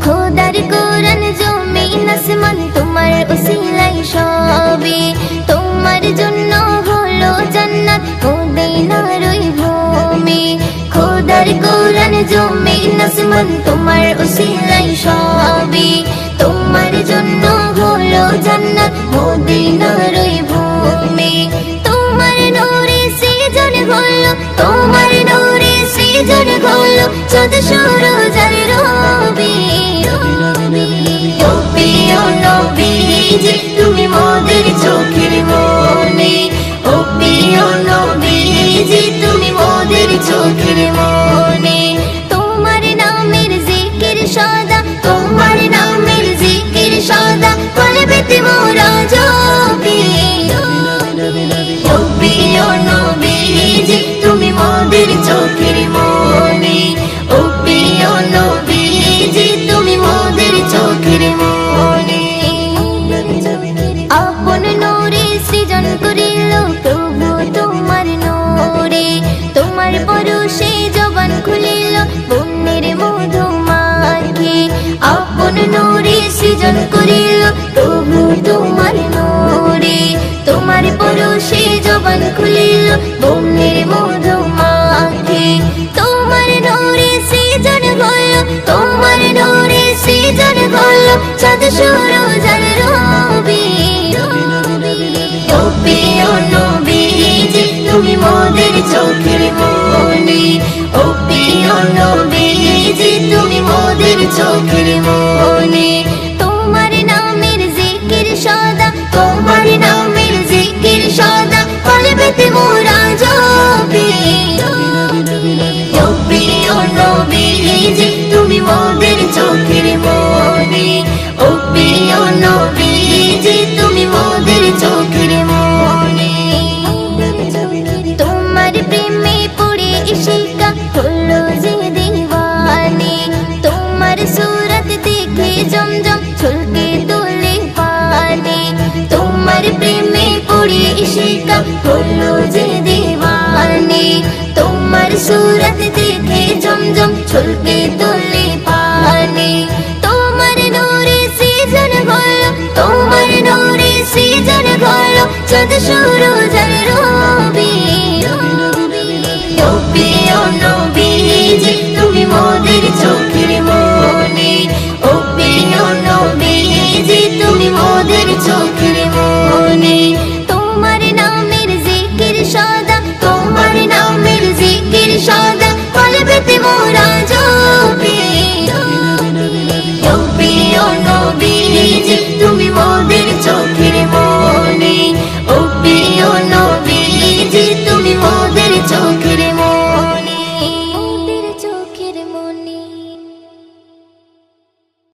খোদার কোরআন জমিন আসমান তোমার উসিলাই সবে, তোমার জন্য হলো জান্নাত মদিনার ওই ভূমি। খোদার কোরআন জমিন আসমান তোমার উসিলাই সবে, তোমার জন্য হলো জান্নাত মদিনার ওই ভূমি। তোমার নূরে সৃজন হলো, তোমার নূরে সৃজন হলো চাঁদ সূরজ আর রবি। ও প্রিয় নবীজি তুমি মোদের চোখের মনি, ও প্রিয় নবীজি তুমি মোদের চোখের মনি। তোমার নামের জিকির সদা, তোমার নামের জিকির সদা কলবেতে মোরা জপি। ও প্রিয় নবীজি তুমি মোদের চোখের মনি, ও প্রিয় নবীজি তুমি মোদের চোখের মনি। আপন নূরে সৃজন করিল প্রভু তোমার নূরে, তোমার পরশে জবান খুলিল বন্যের মধু মাখি। আপন নূরে সৃজন করিল প্রভু তোমার নূরে, তোমার পরশে জবান খুলিল বন্যের মধু মাখি। তোমার নূরে সৃজন হলো, তোমার নূরে সৃজন হলো চাঁদ সূরজ আর রবি। ও প্রিয় নবীজি তুমি মোদের চোখের মনি, ও প্রিয় নবীজি তুমি মোদের চোখের মনি। তোমার নামের জিকির সদা, তোমার নামের জিকির সদা কলবেতে মোরা জপি। ও প্রিয় নবীজি তুমি মোদের চোখের মনি, ও প্রিয় নবীজি তুমি মোদের চোখের মনি। তোমার প্রেমে পড়ে ইশিকা হলো যে দিওয়ানি, তোমার সুরত দেখে জমজম ছলকে তোলে পানি। তোমার প্রেমে পড়ে ইশিকা হলো যে দিওয়ানি, তোমার সুরত দেখে জমজম ছলকে তোলে পানি। তোমার নূরে সৃজন হলো, তোমার নূরে সৃজন হলো চাঁদ সূরজ আর রবি। ও প্রিয় নবীজি